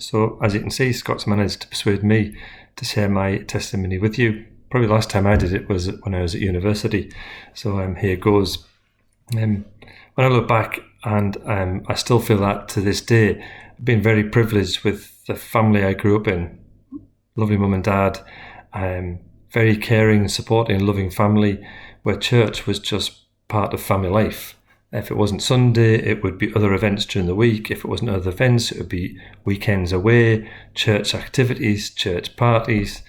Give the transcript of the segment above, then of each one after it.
So as you can see, Scott's managed to persuade me to share my testimony with you. Probably the last time I did it was when I was at university. So here goes. When I look back, and I still feel that to this day, I've been very privileged with the family I grew up in. Lovely mum and dad, very caring, supporting, loving family, where church was just part of family life. If it wasn't Sunday, it would be other events during the week. If it wasn't other events, it would be weekends away, church activities, church parties.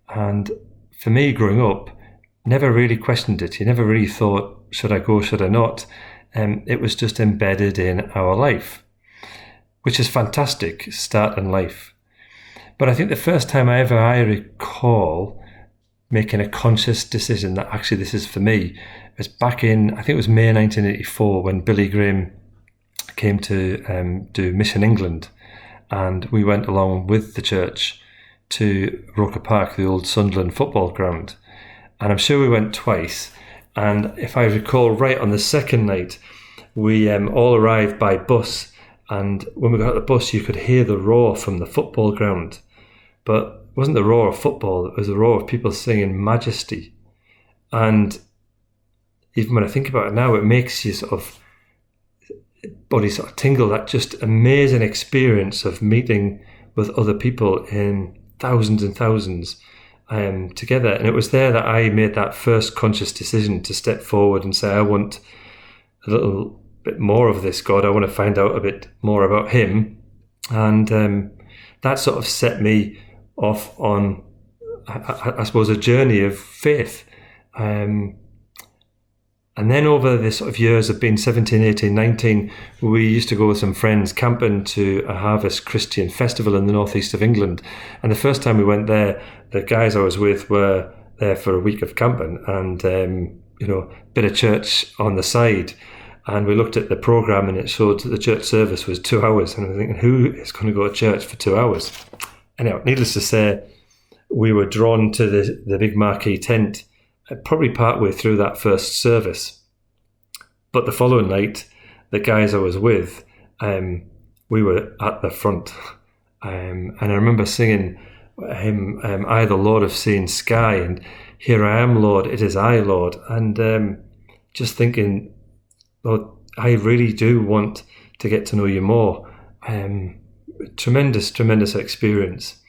And for me, growing up, never really questioned it. You never really thought, should I go, should I not? It was just embedded in our life, which is fantastic start in life. But I think the first time I recall making a conscious decision that actually this is for me was back in, I think it was May 1984, when Billy Graham came to do Mission England, and we went along with the church to Roker Park, the old Sunderland football ground. And I'm sure we went twice. And if I recall right, on the second night, we all arrived by bus. And when we got out the bus, you could hear the roar from the football ground. But it wasn't the roar of football, it was the roar of people singing Majesty. And even when I think about it now, it makes you body sort of tingle, that just amazing experience of meeting with other people in thousands and thousands together. And it was there that I made that first conscious decision to step forward and say, I want a little bit more of this, God. I want to find out a bit more about him. And that sort of set me off on, I suppose, a journey of faith. And then over the sort of years of being 17, 18, 19, we used to go with some friends camping to a Harvest Christian festival in the northeast of England. And the first time we went there, the guys I was with were there for a week of camping and, bit of church on the side. And we looked at the programme and it showed that the church service was 2 hours. And I was thinking, who is going to go to church for 2 hours? Anyway, needless to say, we were drawn to the big marquee tent probably partway through that first service. But the following night, the guys I was with, we were at the front. And I remember singing hymn, I, the Lord have seen sky, and here I am, Lord, it is I, Lord. And just thinking, Lord, I really do want to get to know you more. Tremendous, tremendous experience.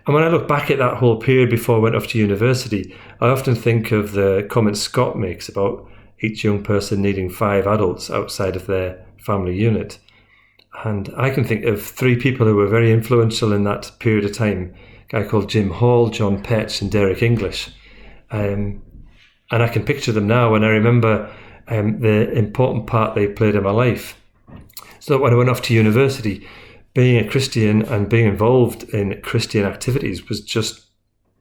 And when I look back at that whole period before I went off to university, I often think of the comment Scott makes about each young person needing 5 adults outside of their family unit. And I can think of 3 people who were very influential in that period of time, a guy called Jim Hall, John Petch and Derek English. And I can picture them now, and I remember the important part they played in my life. So when I went off to university, being a Christian and being involved in Christian activities was just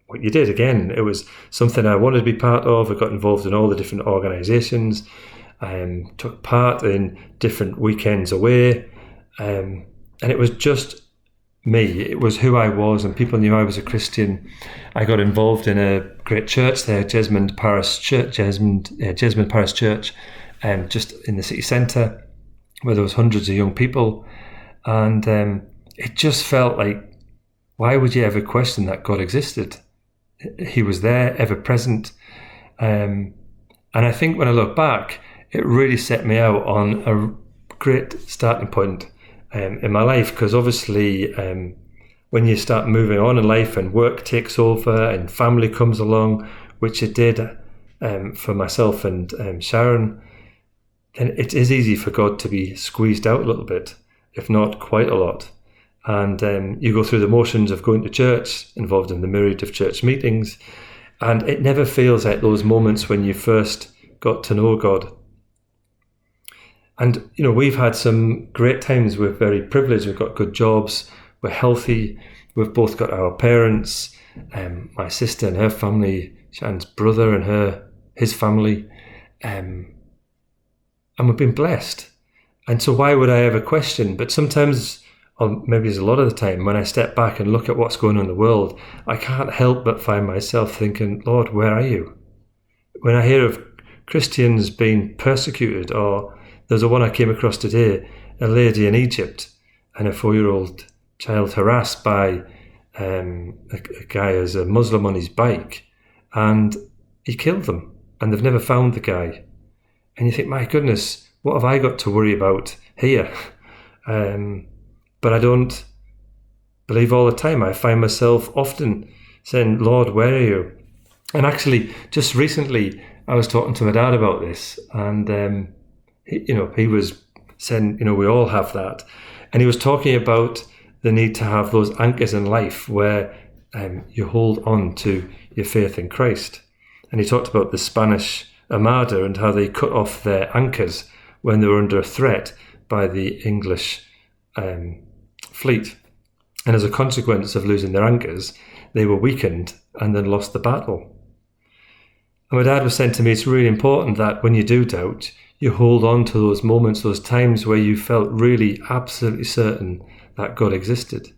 what you did. Again, it was something I wanted to be part of. I got involved in all the different organisations, took part in different weekends away, and it was just me. It was who I was, and people knew I was a Christian. I got involved in a great church there, Jesmond Parish Church, just in the city centre, where there was hundreds of young people. And it just felt like, why would you ever question that God existed? He was there, ever present. And I think when I look back, it really set me out on a great starting point in my life, because obviously when you start moving on in life and work takes over and family comes along, which it did for myself and Sharon, then it is easy for God to be squeezed out a little bit, if not quite a lot. And you go through the motions of going to church, involved in the myriad of church meetings, and it never feels like those moments when you first got to know God. And, we've had some great times. We're very privileged. We've got good jobs. We're healthy. We've both got our parents, my sister and her family, Shan's brother and his family. And we've been blessed. And so why would I ever question? But sometimes, or maybe it's a lot of the time, when I step back and look at what's going on in the world, I can't help but find myself thinking, Lord, where are you? When I hear of Christians being persecuted, or there's a one I came across today, a lady in Egypt and a 4-year-old child harassed by a guy as a Muslim on his bike, and he killed them, and they've never found the guy. And you think, my goodness, what have I got to worry about here? But I don't believe all the time. I find myself often saying, Lord, where are you? And actually, just recently, I was talking to my dad about this, and he was saying, we all have that. And he was talking about the need to have those anchors in life where you hold on to your faith in Christ. And he talked about the Spanish Armada and how they cut off their anchors when they were under threat by the English fleet. And as a consequence of losing their anchors, they were weakened and then lost the battle. And my dad was saying to me, it's really important that when you do doubt, you hold on to those moments, those times where you felt really absolutely certain that God existed.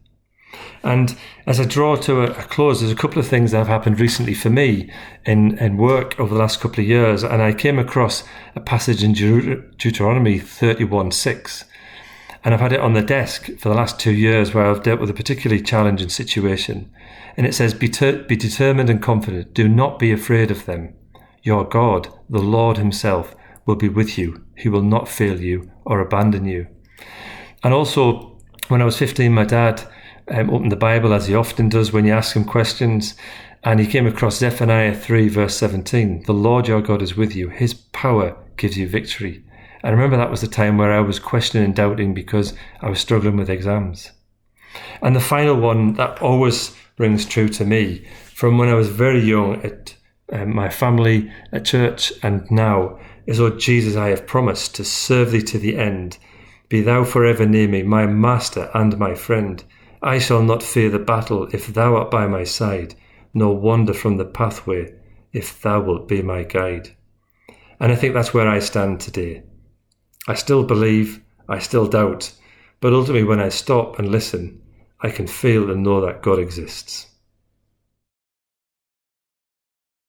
And as I draw to a close, there's a couple of things that have happened recently for me in work over the last couple of years. And I came across a passage in Deuteronomy 31:6. And I've had it on the desk for the last 2 years where I've dealt with a particularly challenging situation. And it says, be determined and confident. Do not be afraid of them. Your God, the Lord himself, will be with you. He will not fail you or abandon you. And also, when I was 15, my dad opened the Bible, as he often does when you ask him questions, and he came across Zephaniah 3 verse 17. The Lord your God is with you. His power gives you victory. And I remember that was the time where I was questioning and doubting because I was struggling with exams. And the final one that always rings true to me from when I was very young at my family, at church, and now is, O Jesus, I have promised to serve thee to the end. Be thou forever near me, my master and my friend. I shall not fear the battle if thou art by my side, nor wander from the pathway if thou wilt be my guide. And I think that's where I stand today. I still believe, I still doubt, but ultimately when I stop and listen, I can feel and know that God exists.